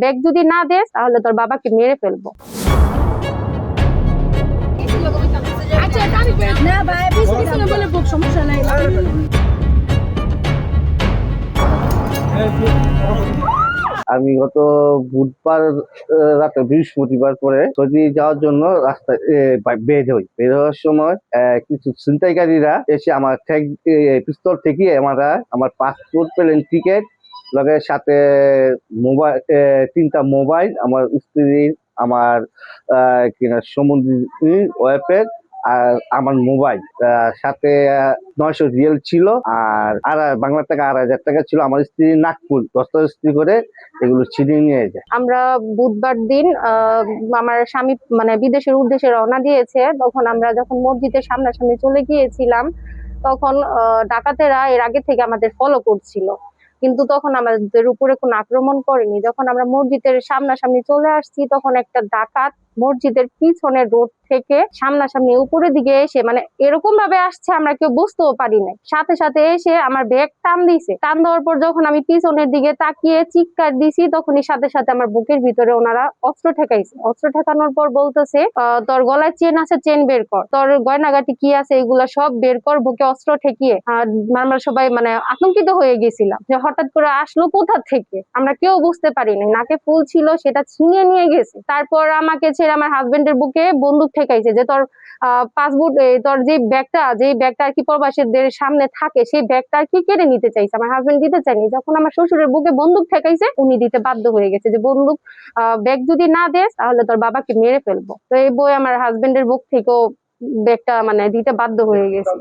Bag যদি না দেস তাহলে তোর বাবাকে মেরে ফেলবো। আমি গত বুধবার রাতে বৃহস্পতিবার করে সৌদি যাওয়ার জন্য রাস্তায় বের হই। বের হওয়ার সময় কিছু ছিনতাইকারীরা এসে আমার পিস্তল থেকে আমার পাসপোর্ট, প্লেন টিকিট, লগে সাথে মোবাইল, 3টা মোবাইল, আমার স্ত্রীর, আমার কিনা সমুদ্রের ওয়েপের, আর আমার মোবাইল, সাথে 900 রিয়াল ছিল, আর বাংলা টাকা 8,000 টাকা ছিল। আমার স্ত্রী নাগপুর দস্তরস্তি করে এগুলো ছিনিয়ে নিয়ে যায়। আমরা বুধবার দিন আমার স্বামী মানে বিদেশের উদ্দেশ্যে রওনা দিয়েছে, তখন আমরা যখন মসজিদের সামনাসামনি চলে গিয়েছিলাম তখন ডাকাতেরা এর আগে থেকে আমাদের ফলো করছিল, কিন্তু তখন আমাদের উপরে কোনো আক্রমণ করেনি। যখন আমরা মসজিদের সামনাসামনি চলে আসছি তখন একটা ডাকাত মসজিদের পিছনের রোড থেকে সামনাসামনি উপরের দিকে এসে মানে এরকম ভাবে আসছে আমরা কেউ বুঝতেও পারি নাই, সাথে সাথে এসে আমার ব্যাগ টান দিছে। টান দেওয়ার পর যখন আমি পিছনের দিকে তাকিয়ে চিৎকার দিছি তখনই সাথে সাথে আমার বুকের ভিতরে ওনারা অস্ত্র ঠেকাইছে। অস্ত্র ঠেকানোর পর বলতেছে তোর গলায় চেন আছে, চেন বের কর, তোর গয়নাগাটি কি আছে এগুলা সব বের কর। বুকে অস্ত্র ঠেকিয়ে আমরা সবাই মানে আতঙ্কিত হয়ে গেছিলাম যে হঠাৎ করে আসলো কোথা থেকে, আমরা কেউ বুঝতে পারিনি। নাকে ফুল ছিল সেটা ছিনিয়ে নিয়ে গেছে। তারপর আমাকে ছেড়ে আমার হাজবেন্ডের বুকে বন্দুক ঠেকাইছে যে তোর পাসপোর্ট, তোর যে ব্যাগটা আর কি প্রবাসীদের সামনে থাকে সেই ব্যাগটা আর কি কেড়ে নিতে চাইছে। আমার হাজবেন্ড দিতে চাইনি। যখন আমার শ্বশুরের বুকে বন্দুক ঠেকাইছে উনি দিতে বাধ্য হয়ে গেছে যে বন্দুক ব্যাগ যদি না দেস তাহলে তোর বাবাকে মেরে ফেলবো। তো এই বই আমার হাজবেন্ডের বুক থেকেও ব্যাগটা মানে দিতে বাধ্য হয়ে গেছে।